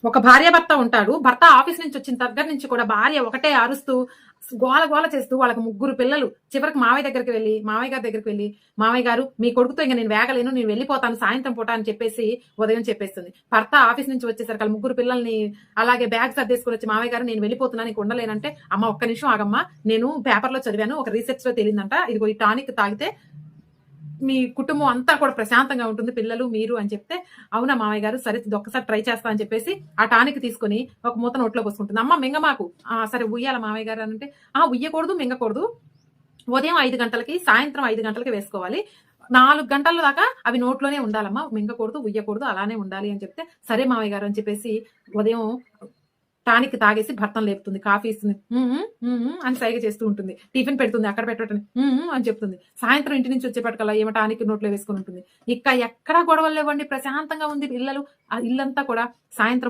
ఒక భార్యాభర్త ఉంటాడు. భర్త ఆఫీస్ నుంచి వచ్చిన దగ్గర నుంచి కూడా భార్య ఒకటే అరుస్తూ, గోల గోల చేస్తూ వాళ్ళకి ముగ్గురు పిల్లలు. చివరికి మావయ్య గారి దగ్గరికి వెళ్లి, "మావయ్య గారు మీ కొడుకుతో ఇంక నేను వేగలేను. నేను వెళ్ళిపోతాను సాయంత్రం పూట" అని చెప్పేసి ఉదయం చెప్పేస్తుంది. భర్త ఆఫీస్ నుంచి వచ్చేసరికి ఆళ్ళ ముగ్గురు పిల్లల్ని అలాగే బ్యాగ్ సర్దేసుకొని వచ్చి, "మావయ్య గారు నేను వెళ్ళిపోతున్నాను. ఇంక ఉండలేనంటే" "అమ్మ ఒక్క నిమిషం ఆగమ్మా. నేను పేపర్‌లో చదివాను. ఒక రీసెర్చ్‌లో తేలిందంట. ఇదిగో ఈ టానిక్ తాగితే మీ కుటుంబం అంతా కూడా ప్రశాంతంగా ఉంటుంది. పిల్లలు, మీరు" అని చెప్తే, "అవునా మావయ్య గారు, సరే ఇదొక్కసారి ట్రై చేస్తా" అని చెప్పేసి ఆ టానిక్ తీసుకొని ఒక మూత నోట్లో పోసుకుంటుంది. "అమ్మ మింగమాకు." సరే ఉయ్యాలా మావయ్య గారు అనంటే, ఉయ్యకూడదు, మింగకూడదు. ఉదయం 5 గంటలకి, సాయంత్రం 5 గంటలకి వేసుకోవాలి. 4 గంటల దాకా అవి నోట్లోనే ఉండాలమ్మా. మింగకూడదు, ఉయ్యకూడదు, అలానే ఉండాలి" అని చెప్తే, "సరే మావయ్య గారు" అని చెప్పేసి ఉదయం టానిక్ తాగేసి భర్తను లేపుతుంది. కాఫీ ఇస్తుంది. "హ్మ్. హ్మ్. హ్మ్. హ్మ్." అని సైగ చేస్తూ ఉంటుంది. టిఫిన్ పెడుతుంది. అక్కడ పెట్టటని "హ్మ్. హ్మ్." అని చెప్తుంది. సాయంత్రం ఇంటి నుంచి వచ్చేపటికల్లా ఈమె టానిక్ నోట్లో వేసుకొని ఉంటుంది. ఇక ఎక్కడా గొడవలు లేవండి. ప్రశాంతంగా ఉంది పిల్లలు. ఇల్లంతా కూడా సాయంత్రం